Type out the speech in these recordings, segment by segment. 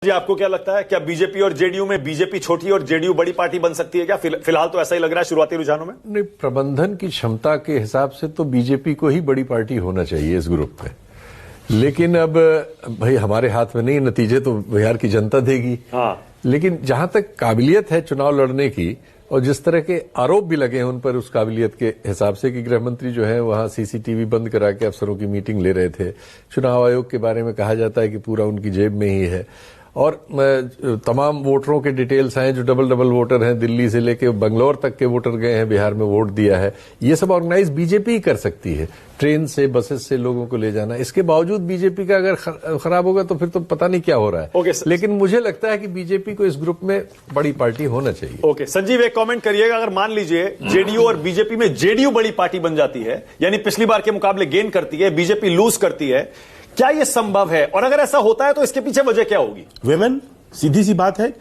जी आपको क्या लगता है, क्या बीजेपी और जेडीयू में बीजेपी छोटी और जेडीयू बड़ी पार्टी बन सकती है क्या? फिलहाल तो ऐसा ही लग रहा है शुरुआती रुझानों में। नहीं, प्रबंधन की क्षमता के हिसाब से तो बीजेपी को ही बड़ी पार्टी होना चाहिए इस ग्रुप में। लेकिन अब भाई हमारे हाथ में नहीं, नतीजे तो बिहार की जनता देगी। हाँ। लेकिन जहां तक काबिलियत है चुनाव लड़ने की, और जिस तरह के आरोप भी लगे हैं उन पर उस काबिलियत के हिसाब से कि गृह मंत्री जो है वहां सीसीटीवी बंद करा के अफसरों की मीटिंग ले रहे थे, चुनाव आयोग के बारे में कहा जाता है कि पूरा उनकी जेब में ही है, और तमाम वोटरों के डिटेल्स हैं जो डबल वोटर हैं, दिल्ली से लेके बंगलौर तक के वोटर गए हैं, बिहार में वोट दिया है। ये सब ऑर्गेनाइज बीजेपी ही कर सकती है, ट्रेन से बसेस से लोगों को ले जाना। इसके बावजूद बीजेपी का अगर खराब होगा तो फिर तो पता नहीं क्या हो रहा है। लेकिन मुझे लगता है कि बीजेपी को इस ग्रुप में बड़ी पार्टी होना चाहिए। ओके संजीव, एक कमेंट करिएगा, अगर मान लीजिए जेडीयू और बीजेपी में जेडीयू बड़ी पार्टी बन जाती है, यानी पिछली बार के मुकाबले गेन करती है, बीजेपी लूज करती है, क्या यह संभव है? और अगर ऐसा होता है तो इसके पीछे वजह क्या होगी? विमेन, सीधी सी बात है,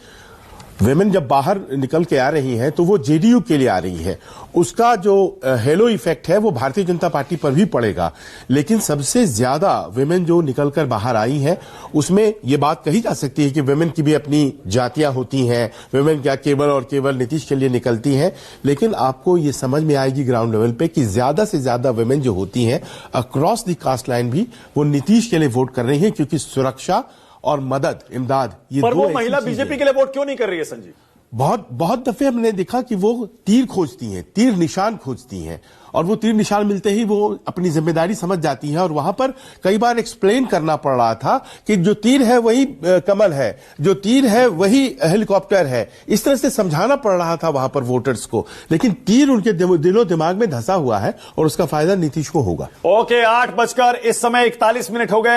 विमेन जब बाहर निकल के आ रही हैं तो वो जेडीयू के लिए आ रही है, उसका जो हेलो इफेक्ट है वो भारतीय जनता पार्टी पर भी पड़ेगा। लेकिन सबसे ज्यादा विमेन जो निकलकर बाहर आई हैं उसमें ये बात कही जा सकती है कि विमेन की भी अपनी जातियां होती हैं, विमेन क्या केवल और केवल नीतीश के लिए निकलती हैं। लेकिन आपको ये समझ में आएगी ग्राउंड लेवल पे कि ज्यादा से ज्यादा विमेन जो होती हैं अक्रॉस द कास्ट लाइन भी वो नीतीश के लिए वोट कर रही हैं, क्योंकि सुरक्षा और मदद, इमदाद, ये पर वो महिला बीजेपी के लिए वोट क्यों नहीं कर रही है संजीव? बहुत दफे हमने देखा कि वो तीर खोजती हैं, तीर निशान खोजती हैं, और वो तीर निशान मिलते ही वो अपनी जिम्मेदारी समझ जाती हैं। और वहां पर कई बार एक्सप्लेन करना पड़ रहा था कि जो तीर है वही कमल है, जो तीर है वही हेलीकॉप्टर है, इस तरह से समझाना पड़ रहा था वहां पर वोटर्स को। लेकिन तीर उनके दिलो दिमाग में धंसा हुआ है और उसका फायदा नीतीश को होगा। ओके, 8 बजकर इस समय 41 मिनट हो गए।